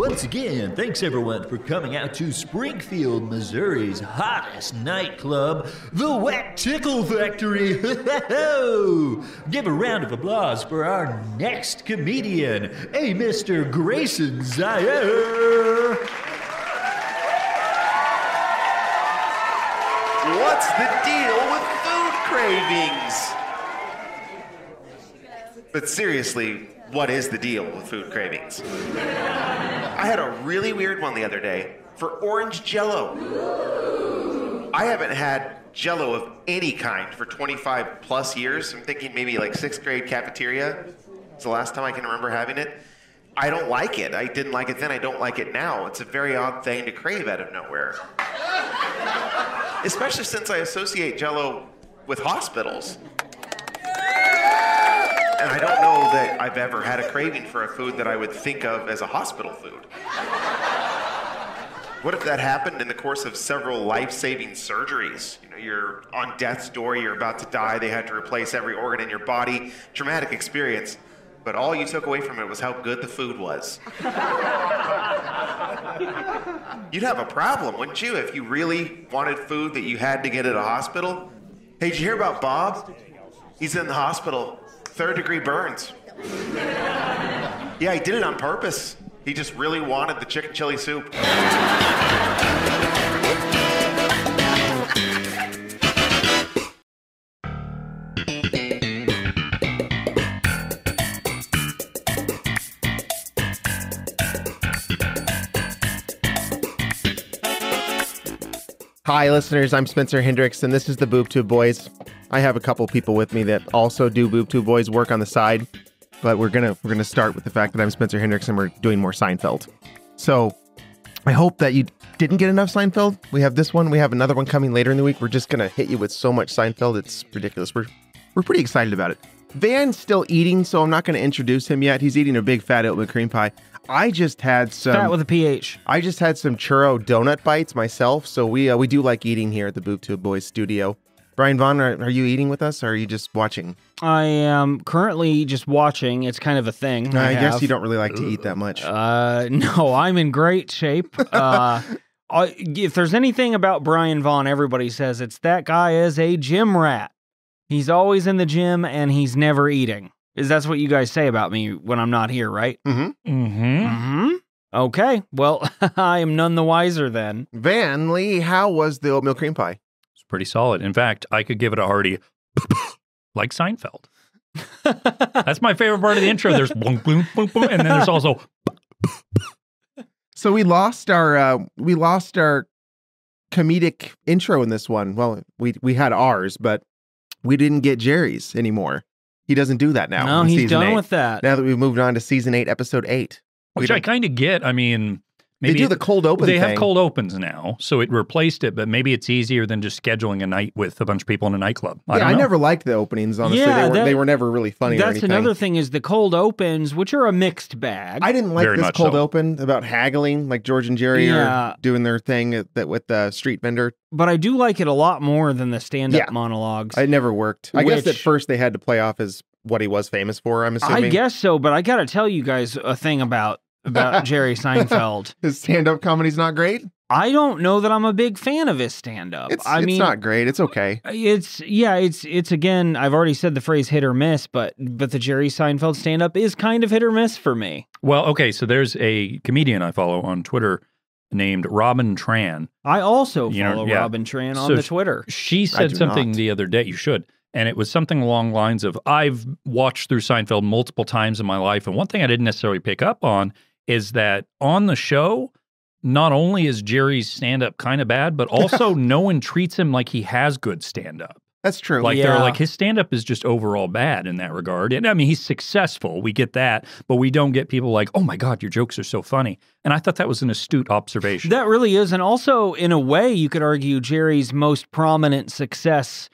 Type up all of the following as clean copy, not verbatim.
once again, thanks everyone for coming out to Springfield, Missouri's hottest nightclub, the Wet Tickle Factory. Give a round of applause for our next comedian, a Mr. Grayson Zaire. What's the deal with food cravings? But seriously, what is the deal with food cravings? I had a really weird one the other day for orange Jell-O. I haven't had Jell-O of any kind for 25 plus years. I'm thinking maybe like 6th grade cafeteria. It's the last time I can remember having it. I don't like it. I didn't like it then. I don't like it now. It's a very odd thing to crave out of nowhere. Especially since I associate Jell-O with hospitals. And I don't know that I've ever had a craving for a food that I would think of as a hospital food. What if that happened in the course of several life-saving surgeries? You know, you're on death's door, you're about to die, they had to replace every organ in your body. Traumatic experience, but all you took away from it was how good the food was. You'd have a problem, wouldn't you, if you really wanted food that you had to get at a hospital? Hey, did you hear about Bob? He's in the hospital. 3rd-degree burns. Yeah, he did it on purpose. He just really wanted the chicken chili soup. Hi, listeners. I'm Spencer Hendricks, and this is the Boob Tube Boys. I have a couple people with me that also do Boob Tube Boys work on the side, but we're gonna start with the fact that I'm Spencer Hendricks and we're doing more Seinfeld. So I hope that you didn't get enough Seinfeld. We have this one. We have another one coming later in the week. We're just gonna hit you with so much Seinfeld. It's ridiculous. We're pretty excited about it. Van's still eating, so I'm not going to introduce him yet. He's eating a big fat oatmeal cream pie. I just had some... Fat with a PH. I just had some churro donut bites myself, so we do like eating here at the Boob Tube Boys studio. Brian Vaughn, are you eating with us, or are you just watching? I am currently just watching. It's kind of a thing. I guess you don't really like to eat that much. No, I'm in great shape. If there's anything about Brian Vaughn, everybody says it's that guy is a gym rat. He's always in the gym, and he's never eating. That's what you guys say about me when I'm not here, right? Mm-hmm. Mm-hmm. Mm-hmm. Okay, well, I am none the wiser then. Van Lee, how was the oatmeal cream pie? It's pretty solid. In fact, I could give it a hearty like Seinfeld. That's my favorite part of the intro. There's boom, boom, boom, boom, and then there's also... So we lost our comedic intro in this one. Well, we had ours, but we didn't get Jerry's anymore. He doesn't do that now. No, he's done with that. Now that we've moved on to season 8, episode 8. Which I kind of get. I mean, maybe they do the cold open They thing. have cold opens now, so it replaced it, but maybe it's easier than just scheduling a night with a bunch of people in a nightclub. I never liked the openings, honestly. Yeah, they were never really funny or anything. That's another thing is the cold opens, which are a mixed bag. I didn't like Very this much cold so. open about haggling, like George and Jerry are doing their thing with the street vendor. But I do like it a lot more than the stand-up monologues. It never worked. I guess at first they had to play off as what he was famous for, I'm assuming. I guess so, but I got to tell you guys a thing about Jerry Seinfeld. His stand-up comedy's not great? I don't know that I'm a big fan of his stand-up. It's not great. It's okay. It's again, I've already said the phrase hit or miss, but the Jerry Seinfeld stand-up is kind of hit or miss for me. Well, okay, so there's a comedian I follow on Twitter named Robin Tran. I also follow Robin Tran on the Twitter. She said something the other day, you should, and it was something along the lines of, I've watched through Seinfeld multiple times in my life, and one thing I didn't necessarily pick up on is that on the show, not only is Jerry's stand-up kind of bad, but also no one treats him like he has good stand-up. That's true. Like they're like, his stand-up is just overall bad in that regard. And I mean, he's successful. We get that, but we don't get people like, oh my God, your jokes are so funny. And I thought that was an astute observation. That really is. And also, in a way, you could argue Jerry's most prominent success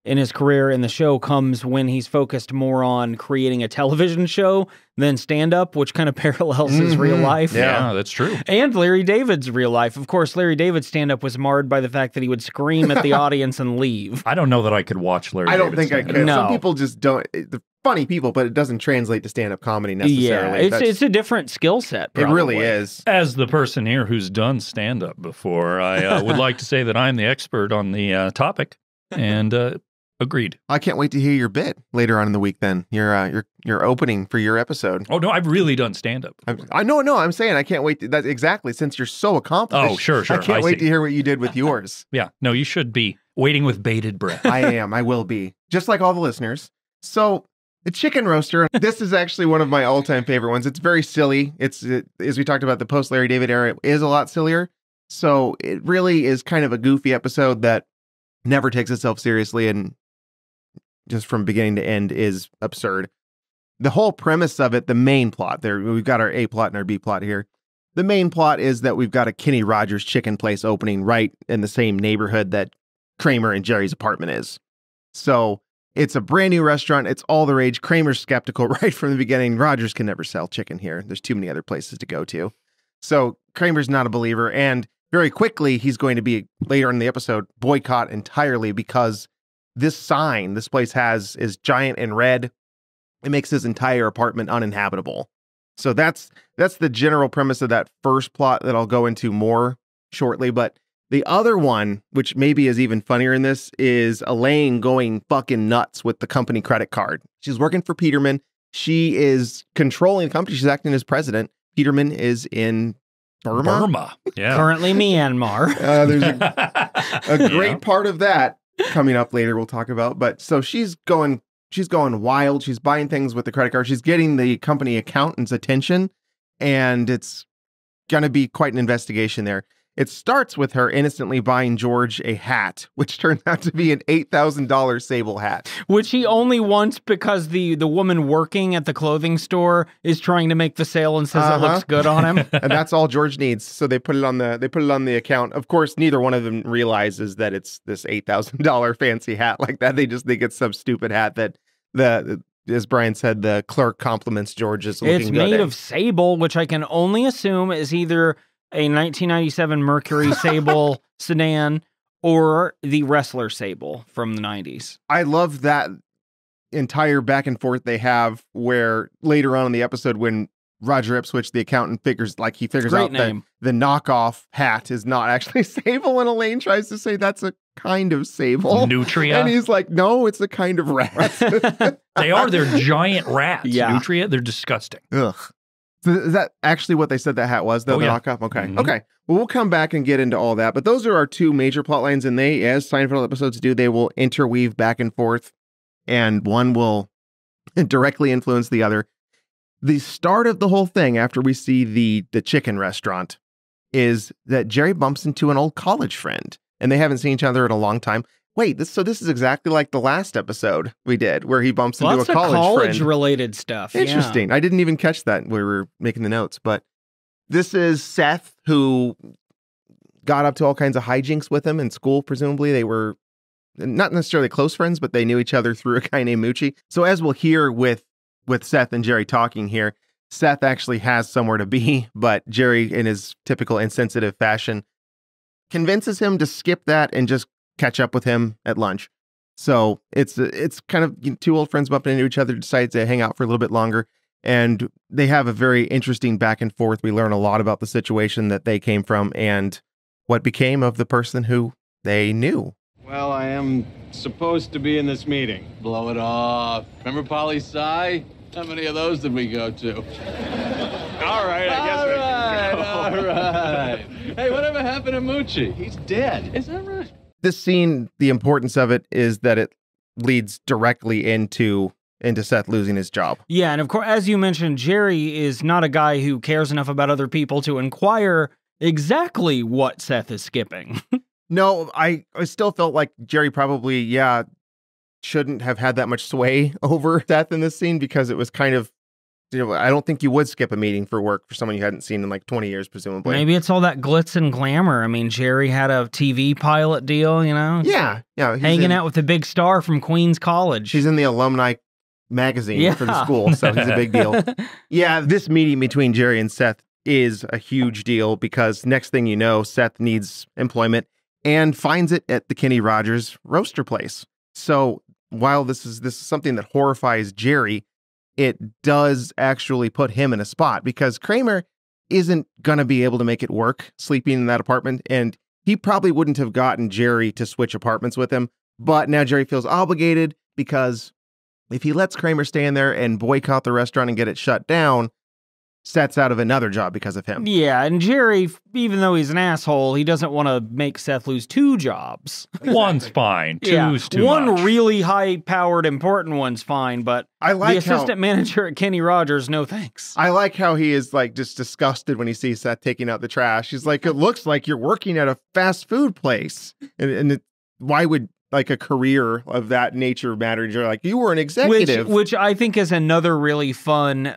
in his career in the show comes when he's focused more on creating a television show than stand-up, which kind of parallels his real life. Yeah, that's true. And Larry David's real life. Of course, Larry David's stand-up was marred by the fact that he would scream at the audience and leave. I don't know that I could watch Larry I don't David think I stand-up. could. No. Some people just don't. They're funny people, but it doesn't translate to stand-up comedy necessarily. Yeah, it's a different skill set. It really probably. is. As the person here who's done stand-up before, I would like to say that I'm the expert on the topic, and agreed. I can't wait to hear your bit later on in the week. Then your opening for your episode. Oh no, I've really done stand-up. I know. I'm saying I can't wait. That exactly, since you're so accomplished. Oh, sure. I can't I wait see. to hear what you did with yours. Yeah, no, you should be waiting with bated breath. I am. I will be. Just like all the listeners. So the chicken roaster. This is actually one of my all-time favorite ones. It's very silly. As we talked about, the post Larry David era it is a lot sillier. So it really is kind of a goofy episode that never takes itself seriously and just from beginning to end is absurd. The whole premise of it, the main plot there, we've got our A plot and our B plot here. The main plot is that we've got a Kenny Rogers chicken place opening right in the same neighborhood that Kramer and Jerry's apartment is. So it's a brand new restaurant. It's all the rage. Kramer's skeptical right from the beginning. Rogers can never sell chicken here. There's too many other places to go to. So Kramer's not a believer. And very quickly, he's going to be, later in the episode, boycott entirely because this sign this place has is giant and red. It makes his entire apartment uninhabitable. So that's the general premise of that first plot that I'll go into more shortly. But the other one, which maybe is even funnier in this, is Elaine going fucking nuts with the company credit card. She's working for Peterman. She is controlling the company. She's acting as president. Peterman is in Burma. Yeah. Currently Myanmar. There's a great part of that coming up later we'll talk about. But so she's going wild. She's buying things with the credit card. She's getting the company accountant's attention, and it's going to be quite an investigation there. It starts with her innocently buying George a hat, which turns out to be an $8,000 Sable hat. Which he only wants because the woman working at the clothing store is trying to make the sale and says it looks good on him. And that's all George needs. So they put it on the account. Of course, neither one of them realizes that it's this $8,000 fancy hat like that. They just think it's some stupid hat that as Brian said, the clerk compliments George as looking It's good made in. of Sable, which I can only assume is either a 1997 Mercury Sable sedan or the Wrestler Sable from the 90s. I love that entire back and forth they have where later on in the episode when Roger Ipswich, the accountant, figures out that the knockoff hat is not actually Sable, and Elaine tries to say that's a kind of Sable. Nutria. And he's like, no, it's a kind of rat. They are. They're giant rats. Yeah. Nutria. They're disgusting. Ugh. So is that actually what they said that hat was, though? Oh, The yeah. knockoff? Okay. Mhm. Okay. Well, we'll come back and get into all that. But those are our two major plot lines, and they, as Seinfeld episodes do, they will interweave back and forth, and one will directly influence the other. The start of the whole thing, after we see the chicken restaurant, is that Jerry bumps into an old college friend, and they haven't seen each other in a long time. Wait, this is exactly like the last episode we did, where he bumps into Lots a of college friend. related stuff. Interesting. I didn't even catch that when we were making the notes, but this is Seth, who got up to all kinds of hijinks with him in school. Presumably they were not necessarily close friends, but they knew each other through a guy named Moochie. So as we'll hear with Seth and Jerry talking here, Seth actually has somewhere to be, but Jerry, in his typical insensitive fashion, convinces him to skip that and just catch up with him at lunch. So it's kind of two old friends bumping into each other, decide to hang out for a little bit longer. And they have a very interesting back and forth. We learn a lot about the situation that they came from and what became of the person who they knew. Well, I am supposed to be in this meeting. Blow it off. Remember Poli Sci? How many of those did we go to? All right, I guess we can go. All right. Hey, whatever happened to Moochie? He's dead. Is that right? This scene, the importance of it is that it leads directly into Seth losing his job. Yeah, and of course, as you mentioned, Jerry is not a guy who cares enough about other people to inquire exactly what Seth is skipping. No, I still felt like Jerry probably, shouldn't have had that much sway over Seth in this scene because it was kind of I don't think you would skip a meeting for work for someone you hadn't seen in like 20 years, presumably. Maybe it's all that glitz and glamour. I mean, Jerry had a TV pilot deal, you know? Yeah. Hanging out with the big star from Queens College. He's in the alumni magazine for the school, so he's a big deal. Yeah, this meeting between Jerry and Seth is a huge deal because next thing you know, Seth needs employment and finds it at the Kenny Rogers roaster place. So while this is something that horrifies Jerry, it does actually put him in a spot because Kramer isn't going to be able to make it work sleeping in that apartment. And he probably wouldn't have gotten Jerry to switch apartments with him. But now Jerry feels obligated because if he lets Kramer stay in there and boycott the restaurant and get it shut down, Seth's out of another job because of him. Yeah, and Jerry, even though he's an asshole, he doesn't want to make Seth lose 2 jobs. One's fine. Two's too One much. really high-powered, important one's fine, but the assistant manager at Kenny Rogers, no thanks. I like how he is like just disgusted when he sees Seth taking out the trash. He's like, it looks like you're working at a fast food place. And why would like a career of that nature matter? You're like, you were an executive. Which I think is another really fun...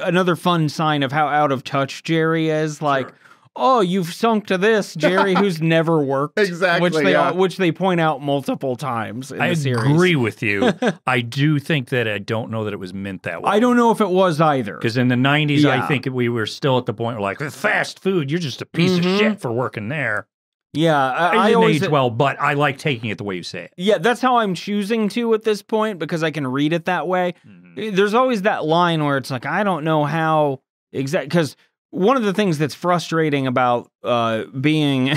another fun sign of how out of touch Jerry is. Like, oh, you've sunk to this, Jerry, who's never worked. Exactly. Which they point out multiple times in the series. I agree with you. I do think that I don't know that it was meant that way. I don't know if it was either. Because in the 90s, I think we were still at the point where like, fast food, you're just a piece of shit for working there. Yeah. I didn't age well, but I like taking it the way you say it. Yeah, that's how I'm choosing to at this point because I can read it that way. There's always that line where it's like, I don't know how exactly, because one of the things that's frustrating about being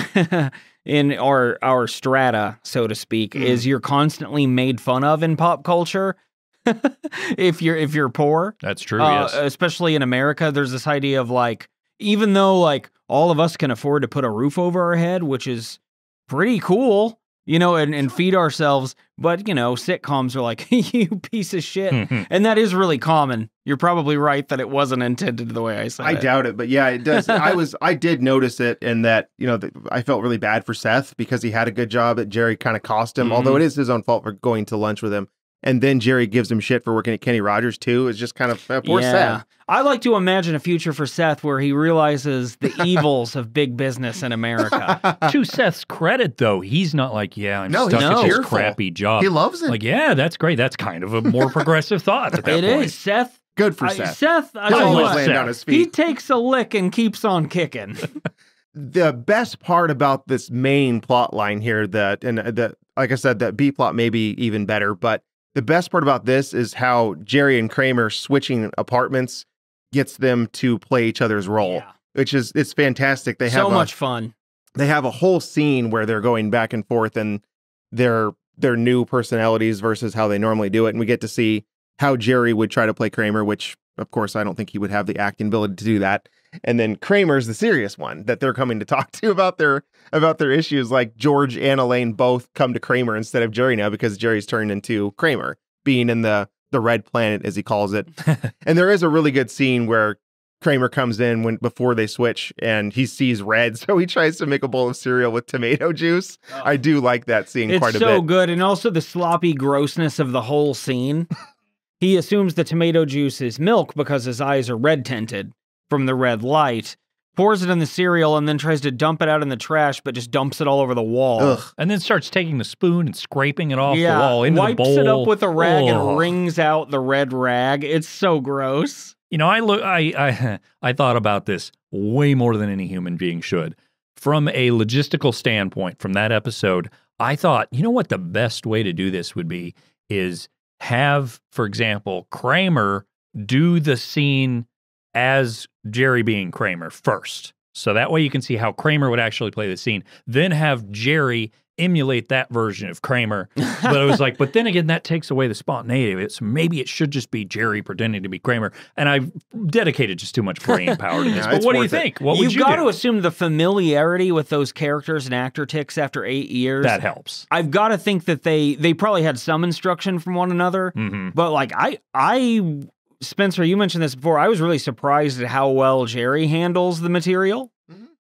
in our strata, so to speak, is you're constantly made fun of in pop culture. if you're poor. That's true, yes. Especially in America, there's this idea of like, even though like all of us can afford to put a roof over our head, which is pretty cool, you know, and feed ourselves. But, you know, sitcoms are like, you piece of shit. And that is really common. You're probably right that it wasn't intended the way I said it. I doubt it, but yeah, it does. I did notice it in that, you know, I felt really bad for Seth because he had a good job that Jerry kind of cost him, although it is his own fault for going to lunch with him. And then Jerry gives him shit for working at Kenny Rogers too. It's just kind of poor Seth. I like to imagine a future for Seth where he realizes the evils of big business in America. To Seth's credit, though, he's not like, I'm stuck at this crappy job. He loves it. Like, yeah, that's great. That's kind of a more progressive thought at that point. It is. Seth. Good for Seth. Seth, He'll always land on his feet. He takes a lick and keeps on kicking. The best part about this main plot line here, like I said, that B plot may be even better, but the best part about this is how Jerry and Kramer switching apartments gets them to play each other's role, which is, it's fantastic. They have so much fun. They have a whole scene where they're going back and forth and their new personalities versus how they normally do it. And we get to see how Jerry would try to play Kramer, which of course, I don't think he would have the acting ability to do that. And then Kramer's the serious one that they're coming to talk to about their issues. Like George and Elaine both come to Kramer instead of Jerry now because Jerry's turned into Kramer, being in the red planet, as he calls it. And there is a really good scene where Kramer comes in before they switch and he sees red, so he tries to make a bowl of cereal with tomato juice. I do like that scene quite a bit. It's so good. And also the sloppy grossness of the whole scene. He assumes the tomato juice is milk because his eyes are red tinted from the red light, pours it in the cereal, and then tries to dump it out in the trash, but just dumps it all over the wall. Ugh. And then starts taking the spoon and scraping it off the wall into the bowl. Wipes it up with a rag and wrings out the red rag. It's so gross. You know, I thought about this way more than any human being should. From a logistical standpoint, from that episode, I thought, you know what the best way to do this would be is have, for example, Kramer do the scene as Jerry being Kramer first. So that way you can see how Kramer would actually play the scene. Then have Jerry emulate that version of Kramer. But I was like, but then again, that takes away the spontaneity of it. So maybe it should just be Jerry pretending to be Kramer. And I've dedicated just too much brain power to this. But what do you think? What would you do? You've got to assume the familiarity with those characters and actor ticks after 8 years. That helps. I've got to think that they probably had some instruction from one another. But like I Spencer, you mentioned this before. I was really surprised at how well Jerry handles the material.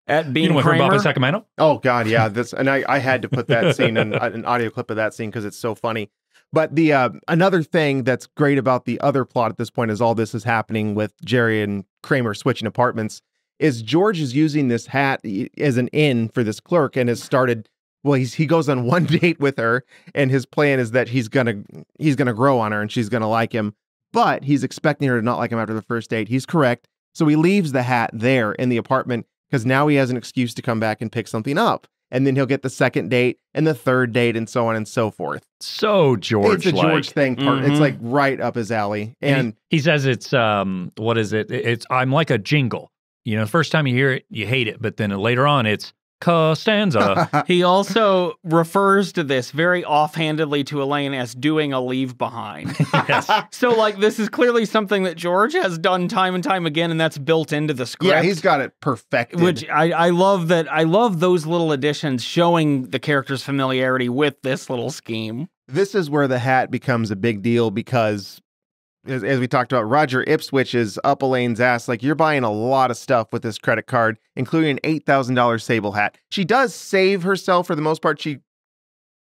At being Kramer. Kramer. Bobby Sacramento? Oh God, yeah. And I had to put that scene in an audio clip of that scene because it's so funny. But the another thing that's great about the other plot at this point is all this is happening with Jerry and Kramer switching apartments is George is using this hat as an in for this clerk and has started. Well, he goes on one date with her, and his plan is that he's gonna grow on her and she's gonna like him. But he's expecting her to not like him after the first date. He's correct. So he leaves the hat there in the apartment because now he has an excuse to come back and pick something up. And then he'll get the second date and the third date and so on and so forth. So George, it's a George thing. It's like right up his alley. And he says it's what is it? It's I'm like a jingle. You know, the first time you hear it, you hate it, but then later on, it's Costanza. He also refers to this very offhandedly to Elaine as doing a leave behind. Yes. So, like, this is clearly something that George has done time and time again, and that's built into the script. Yeah, he's got it perfected. Which I love that. I love those little additions showing the character's familiarity with this little scheme. This is where the hat becomes a big deal because, as we talked about, Roger Ipswich is up Elaine's ass. Like, you're buying a lot of stuff with this credit card, including an $8,000 Sable hat. She does save herself for the most part. She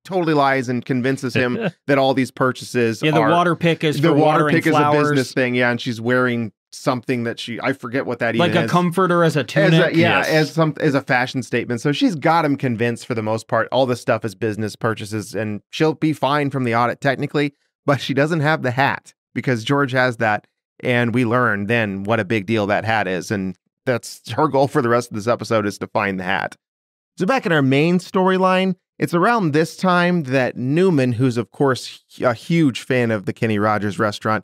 totally lies and convinces him that all these purchases the water pick is for watering flowers. Is a business thing. Yeah, and she's wearing something that I forget what that even is. Like a comforter as a tunic? As a fashion statement. So she's got him convinced for the most part. All this stuff is business purchases, and she'll be fine from the audit technically, but she doesn't have the hat. Because George has that, and we learn then what a big deal that hat is, and that's her goal for the rest of this episode is to find the hat. So back in our main storyline, it's around this time that Newman, who's of course a huge fan of the Kenny Rogers restaurant,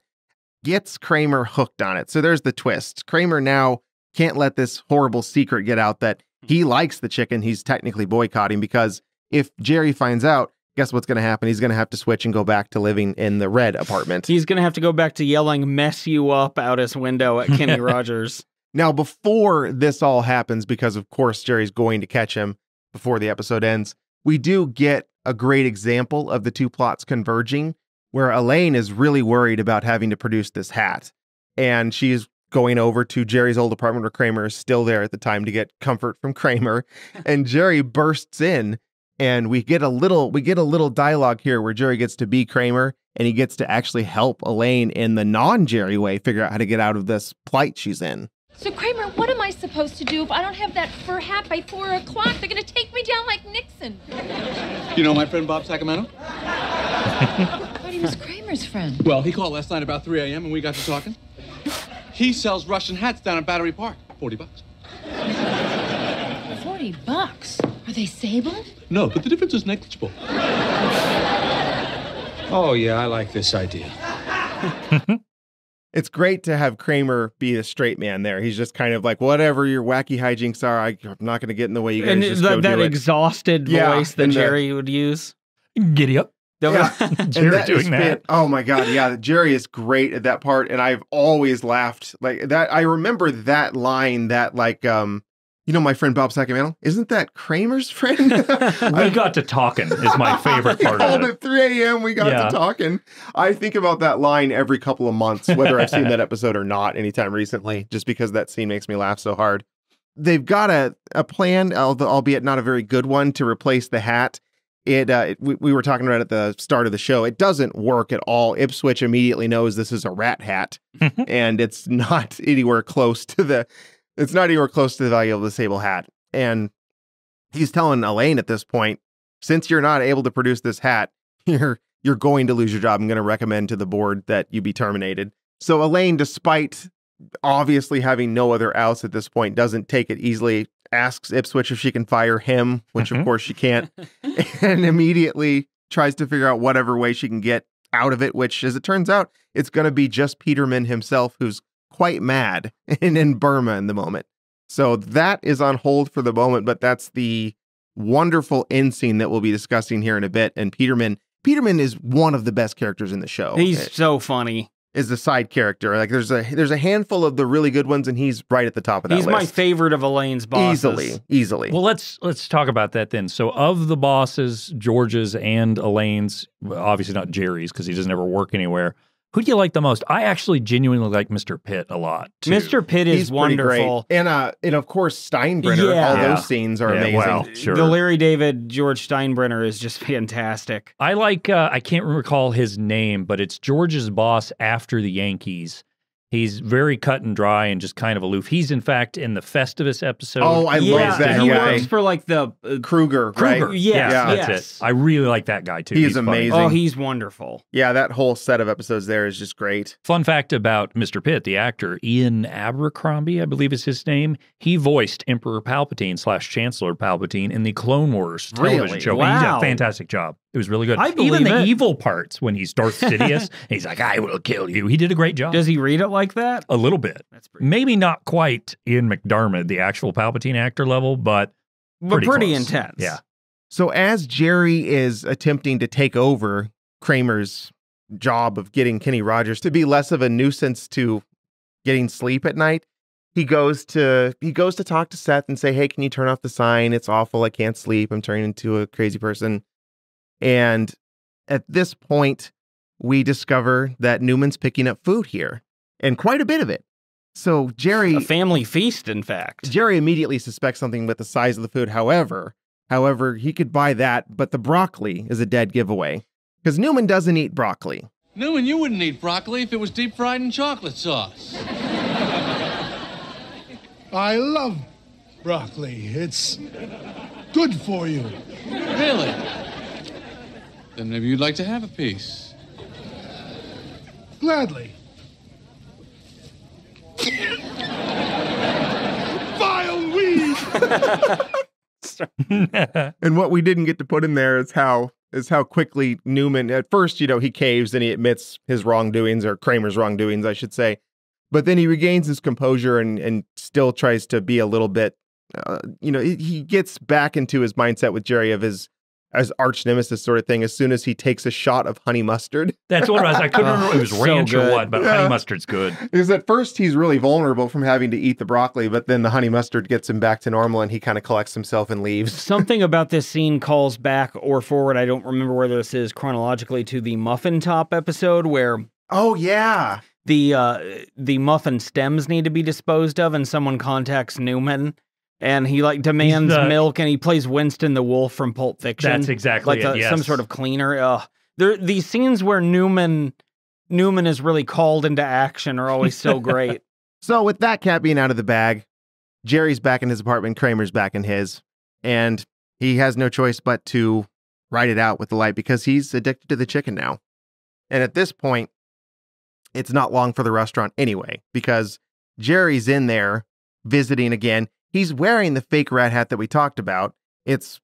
gets Kramer hooked on it. So there's the twist. Kramer now can't let this horrible secret get out that he likes the chicken he's technically boycotting, because if Jerry finds out, guess what's going to happen? He's going to have to switch and go back to living in the red apartment. He's going to have to go back to yelling, "Mess you up" out his window at Kenny Rogers. Now, before this all happens, because of course Jerry's going to catch him before the episode ends, we do get a great example of the two plots converging, where Elaine is really worried about having to produce this hat. And she's going over to Jerry's old apartment where Kramer is still there at the time to get comfort from Kramer. And Jerry bursts in. And we get a little dialogue here where Jerry gets to be Kramer and he gets to actually help Elaine in the non-Jerry way figure out how to get out of this plight she's in. So, Kramer, what am I supposed to do if I don't have that fur hat by 4 o'clock? They're going to take me down like Nixon. You know my friend Bob Sacramento? I thought he was Kramer's friend. Well, he called last night about 3 a.m. and we got to talking. He sells Russian hats down at Battery Park. $40. $40? Are they Sable? No, but the difference is negligible. Oh, yeah, I like this idea. It's great to have Kramer be a straight man there. He's just kind of like, whatever your wacky hijinks are, I'm not going to get in the way. You guys just go that do it. exhausted voice that Jerry would use. Giddy up. Yeah. Jerry doing that. Oh my God. Yeah. Jerry is great at that part. And I've always laughed like that. I remember that line that like, you know, my friend Bob Sacramento, isn't that Kramer's friend? We got to talking is my favorite part of it. At 3 a.m. we got to talking. I think about that line every couple of months, whether I've seen that episode or not anytime recently, just because that scene makes me laugh so hard. They've got a plan, albeit not a very good one, to replace the hat. We were talking about it at the start of the show. It doesn't work at all. Ipswich immediately knows this is a rat hat, and it's not anywhere close to the value of the Sable hat. And he's telling Elaine at this point, since you're not able to produce this hat, you're going to lose your job. I'm going to recommend to the board that you be terminated. So Elaine, despite obviously having no other outs at this point, doesn't take it easily, asks Ipswich if she can fire him, which of course she can't, and immediately tries to figure out whatever way she can get out of it, which, as it turns out, it's going to be just Peterman himself, who's quite mad and in Burma in the moment. So that is on hold for the moment, but that's the wonderful end scene that we'll be discussing here in a bit. And Peterman is one of the best characters in the show. He's so funny. Is the side character. Like there's a handful of the really good ones, and he's right at the top of that list. He's my favorite of Elaine's bosses. Easily. Well, let's talk about that then. So of the bosses, George's and Elaine's, obviously not Jerry's because he doesn't ever work anywhere. Who do you like the most? I actually genuinely like Mr. Pitt a lot, too. Mr. Pitt is He's pretty wonderful. great. And of course, Steinbrenner. Yeah. All Yeah. those scenes are Yeah, amazing. well, sure. The Larry David, George Steinbrenner is just fantastic. I like, I can't recall his name, but it's George's boss after the Yankees. He's very cut and dry and just kind of aloof. He's, in fact, in the Festivus episode. Oh, I love that he guy. works for like the Kruger, Kruger. right? Yes, yeah, yes. that's it. I really like that guy, too. He is He's funny. amazing. Oh, he's wonderful. Yeah, that whole set of episodes there is just great. Fun fact about Mr. Pitt, the actor, Ian Abercrombie, I believe is his name. He voiced Emperor Palpatine / Chancellor Palpatine in the Clone Wars television Really? show. Wow. He did a fantastic job. It was really good. I believe Even the it. evil parts when he's Darth Sidious, he's like, I will kill you. He did a great job. Does he read it like that? A little bit. That's pretty. Maybe not quite Ian McDermott, the actual Palpatine actor level, but Pretty close. intense. Yeah. So as Jerry is attempting to take over Kramer's job of getting Kenny Rogers to be less of a nuisance to getting sleep at night, he goes to talk to Seth and say, "Hey, can you turn off the sign? It's awful. I can't sleep. I'm turning into a crazy person." And at this point, we discover that Newman's picking up food here, and quite a bit of it. So A family feast, in fact. Jerry immediately suspects something with the size of the food. However, he could buy that, but the broccoli is a dead giveaway because Newman doesn't eat broccoli. Newman, you wouldn't eat broccoli if it was deep fried in chocolate sauce. I love broccoli. It's good for you. Really? Then maybe you'd like to have a piece. Gladly. Vile weed! And what we didn't get to put in there is how quickly Newman, at first, he caves and he admits his wrongdoings, or Kramer's wrongdoings, I should say. But then he regains his composure and still tries to be a little bit, he gets back into his mindset with Jerry of his as arch nemesis sort of thing as soon as he takes a shot of honey mustard. That's what it was. I couldn't remember if it was So ranch or good. what, but honey mustard's good. Because at first he's really vulnerable from having to eat the broccoli, but then the honey mustard gets him back to normal and he kind of collects himself and leaves. Something about this scene calls back or forward, I don't remember whether this is chronologically, to the muffin top episode where Oh, yeah. the muffin stems need to be disposed of and someone contacts Newman and he demands milk and he plays Winston the Wolf from Pulp Fiction. That's exactly it, yes. Some sort of cleaner. These scenes where Newman is really called into action are always so great. So with that cat being out of the bag, Jerry's back in his apartment, Kramer's back in his, and he has no choice but to ride it out with the light because he's addicted to the chicken now. And at this point, it's not long for the restaurant anyway, because Jerry's in there visiting again. He's wearing the fake rat hat that we talked about. It's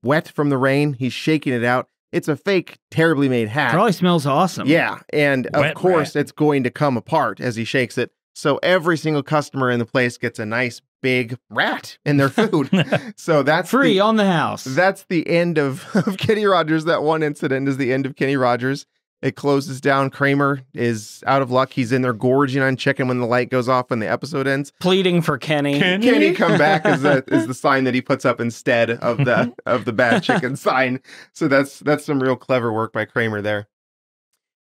wet from the rain. He's shaking it out. It's a fake, terribly made hat. Probably smells awesome. Yeah, and Wet of course, rat. it's going to come apart as he shakes it. So every single customer in the place gets a nice big rat in their food. So that's Free on the house. That's the end of Kenny Rogers. That one incident is the end of Kenny Rogers. It closes down. Kramer is out of luck. He's in there gorging on chicken when the light goes off and the episode ends. Pleading for Kenny. Kenny come back is the sign that he puts up instead of the bad chicken sign. So that's some real clever work by Kramer there.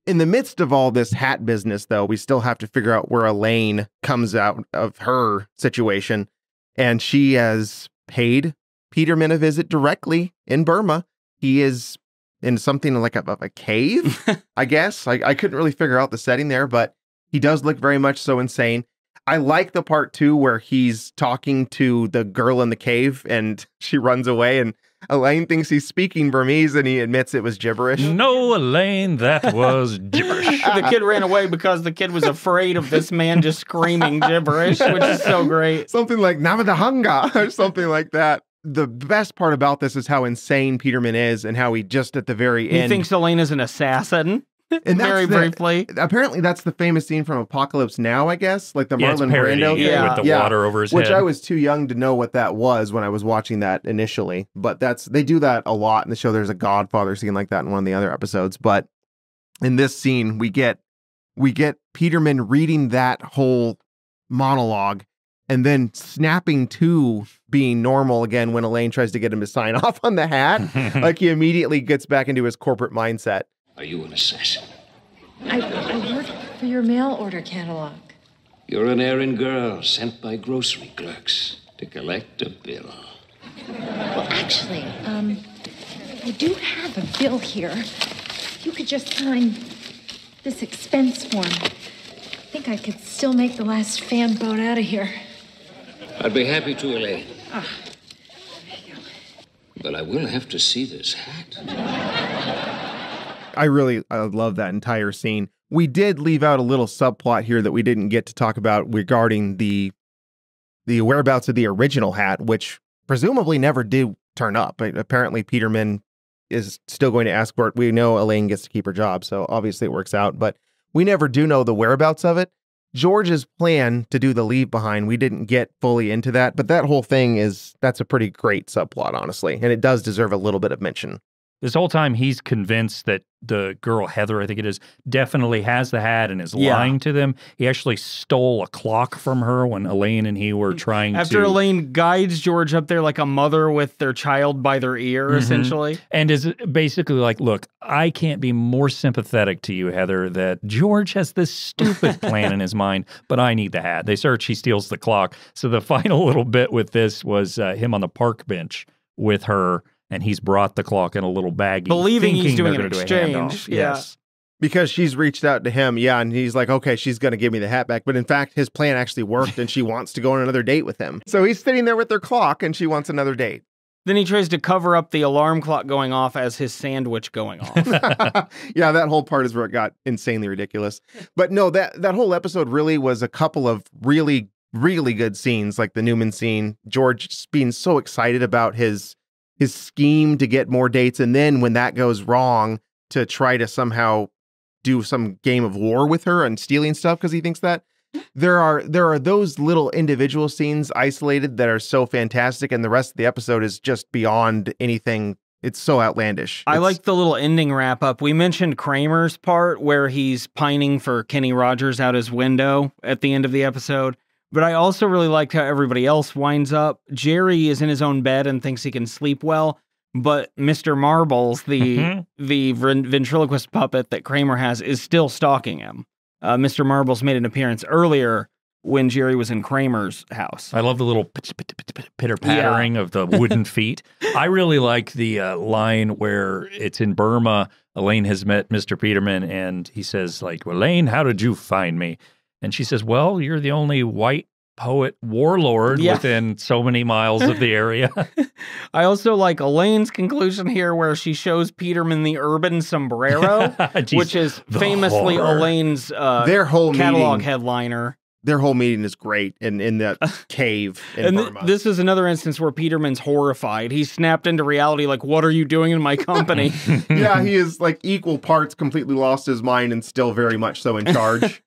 In the midst of all this hat business, though, we still have to figure out where Elaine comes out of her situation. And she has paid Peterman a visit directly in Burma. He is in something like a cave, I guess. I couldn't really figure out the setting there, but he does look very much so insane. I like the part, too, where he's talking to the girl in the cave and she runs away and Elaine thinks he's speaking Burmese and he admits it was gibberish. No, Elaine, that was gibberish. The kid ran away because the kid was afraid of this man just screaming gibberish, which is so great. Something like Namadahanga or something like that. The best part about this is how insane Peterman is and how he just at the very He end... thinks Elaine is an assassin. And Very briefly. Apparently, that's the famous scene from Apocalypse Now, I guess, like the Yeah, it's Marlon parody, Brando thing. with the water over his which head. I was too young to know what that was when I was watching that initially. But they do that a lot in the show. There's a Godfather scene like that in one of the other episodes. But in this scene, we get Peterman reading that whole monologue and then snapping to being normal again when Elaine tries to get him to sign off on the hat. Like he immediately gets back into his corporate mindset. Are you an assassin? I work for your mail order catalog. You're an errand girl sent by grocery clerks to collect a bill. Well, actually, I do have a bill here. If you could just sign this expense form, I think I could still make the last fan boat out of here. I'd be happy to, Elaine. Ah, But I will have to see this hat. I love that entire scene. We did leave out a little subplot here that we didn't get to talk about regarding the whereabouts of the original hat, which presumably never did turn up. Apparently, Peterman is still going to ask for it. We know Elaine gets to keep her job, so obviously it works out, but we never do know the whereabouts of it. George's plan to do the leave behind, we didn't get fully into that, but that whole thing that's a pretty great subplot, honestly, and it does deserve a little bit of mention. This whole time, he's convinced that the girl, Heather, I think it is, definitely has the hat and is lying to them. He actually stole a clock from her when Elaine and he were trying After Elaine guides George up there like a mother with their child by their ear, essentially. And is basically like, look, I can't be more sympathetic to you, Heather, that George has this stupid plan in his mind, but I need the hat. They search, he steals the clock. So the final little bit with this was him on the park bench with her, and he's brought the clock in a little baggie. Believing he's doing an exchange. Yes. Because she's reached out to him, and he's like, okay, she's going to give me the hat back. But in fact, his plan actually worked, and she wants to go on another date with him. So he's sitting there with their clock, and she wants another date. Then he tries to cover up the alarm clock going off as his sandwich going off. Yeah, that whole part is where it got insanely ridiculous. But no, that whole episode really was a couple of really, really good scenes, like the Newman scene. George being so excited about his scheme to get more dates, and then when that goes wrong, to try to somehow do some game of war with her and stealing stuff because he thinks that. There are those little individual scenes isolated that are so fantastic, and the rest of the episode is just beyond anything. It's so outlandish. I like the little ending wrap up. We mentioned Kramer's part where he's pining for Kenny Rogers out his window at the end of the episode. But I also really liked how everybody else winds up. Jerry is in his own bed and thinks he can sleep well, but Mr. Marbles, the ventriloquist puppet that Kramer has, is still stalking him. Mr. Marbles made an appearance earlier when Jerry was in Kramer's house. I love the little pitter-pattering of the wooden feet. I really like the line where it's in Burma. Elaine has met Mr. Peterman, and he says, like, Elaine, how did you find me? And she says, well, you're the only white poet warlord within so many miles of the area. I also like Elaine's conclusion here where she shows Peterman the urban sombrero, which is famously Elaine's their whole catalog headliner. Their whole meeting is great in that cave in Burma. This is another instance where Peterman's horrified. He's snapped into reality like, what are you doing in my company? Yeah, he is like equal parts completely lost his mind and still very much so in charge.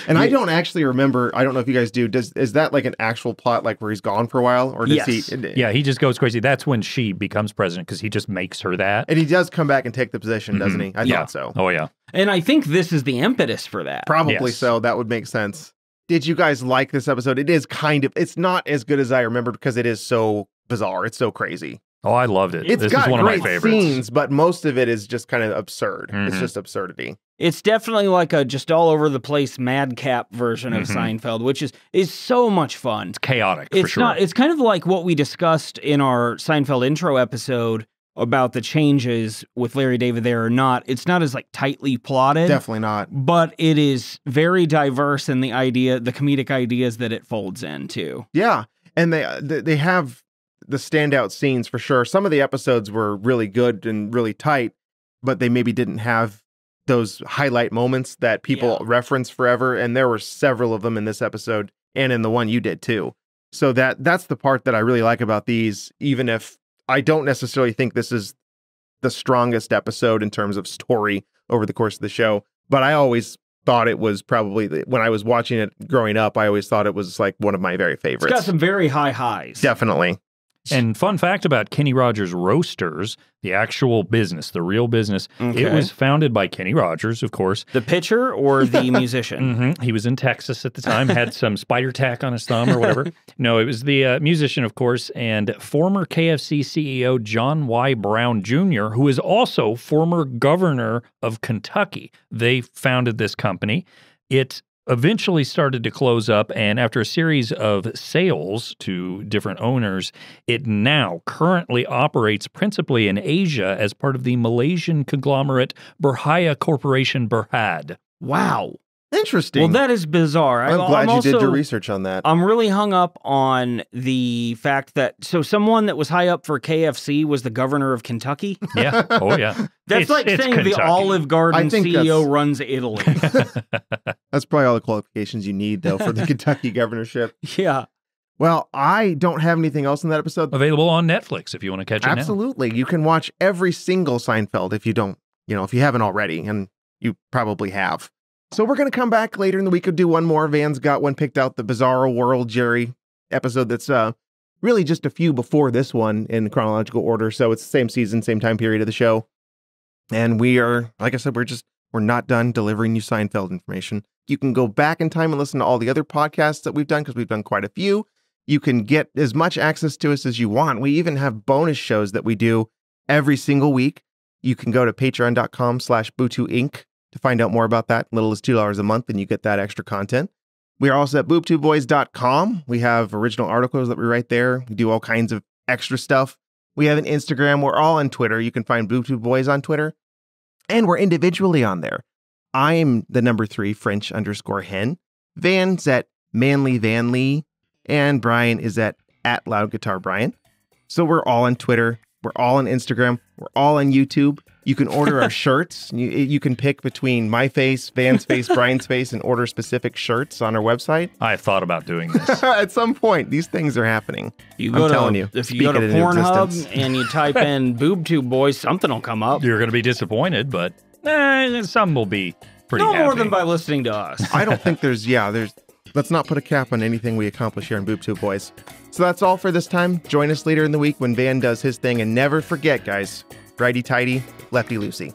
And I don't actually remember, I don't know if you guys do, is that like an actual plot, like where he's gone for a while? Or does he? Yeah, he just goes crazy. That's when she becomes president because he just makes her that. And he does come back and take the position, doesn't he? I thought so. Oh, yeah. And I think this is the impetus for that. Probably so. That would make sense. Did you guys like this episode? It is it's not as good as I remember because it is so bizarre. It's so crazy. Oh, I loved it. This is one of my favorites. Scenes, but most of it is just kind of absurd. It's just absurdity. It's definitely like a just all over the place madcap version of Seinfeld, which is so much fun. It's chaotic, for sure. It's kind of like what we discussed in our Seinfeld intro episode about the changes with Larry David there or not. It's not as like tightly plotted. Definitely not. But it is very diverse in the comedic ideas that it folds into. Yeah. And they have the standout scenes for sure. Some of the episodes were really good and really tight, but they maybe didn't have those highlight moments that people reference forever. And there were several of them in this episode and in the one you did too. So that's the part that I really like about these, even if I don't necessarily think this is the strongest episode in terms of story over the course of the show, but I always thought it was probably, when I was watching it growing up, I always thought it was like one of my very favorites. It's got some very high highs. Definitely. And fun fact about Kenny Rogers Roasters, the actual business, the real business, it was founded by Kenny Rogers, of course. The pitcher or the musician? He was in Texas at the time, had some spider tack on his thumb or whatever. No, it was the musician, of course, and former KFC CEO John Y. Brown Jr., who is also former governor of Kentucky. They founded this company. It eventually started to close up, and after a series of sales to different owners, it now currently operates principally in Asia as part of the Malaysian conglomerate Berhaya Corporation Berhad. Wow. Interesting. Well, that is bizarre. I'm glad you did your research on that. I'm really hung up on the fact that, so someone that was high up for KFC was the governor of Kentucky? Yeah. Oh, yeah. That's like saying Kentucky. the Olive Garden CEO runs Italy. That's probably all the qualifications you need, though, for the Kentucky govenorship. Yeah. Well, I don't have anything else in that episode. Available on Netflix if you want to catch it now. Absolutely. You can watch every single Seinfeld if you don't, if you haven't already, and you probably have. So we're going to come back later in the week and do one more. Van's got one picked out, the Bizarro World Jerry episode that's really just a few before this one in chronological order. So it's the same season, same time period of the show. And we are, like I said, we're not done delivering you Seinfeld information. You can go back in time and listen to all the other podcasts that we've done, because we've done quite a few. You can get as much access to us as you want. We even have bonus shows that we do every single week. You can go to patreon.com/BooTubeInc to find out more about that. Little as $2 a month, and you get that extra content. We are also at boobtubeboys.com. We have original articles that we write there. We do all kinds of extra stuff. We have an Instagram. We're all on Twitter. You can find BoobTubeBoys on Twitter. And we're individually on there. I'm the #3 French_hen. Van's at ManlyVanLee. And Brian is at @LoudGuitarBrian. So we're all on Twitter. We're all on Instagram. We're all on YouTube. You can order our shirts. You can pick between my face, Van's face, Brian's face, and order specific shirts on our website. I've thought about doing this. At some point, these things are happening. I'm telling you. If you go to Pornhub and you type in Boob Tube Boys, something will come up. You're going to be disappointed, but some will be pretty happy. No more than by listening to us. I don't think there's, let's not put a cap on anything we accomplish here in Boob Tube Boys. So that's all for this time. Join us later in the week when Van does his thing. And never forget, guys, righty-tighty, lefty-loosey.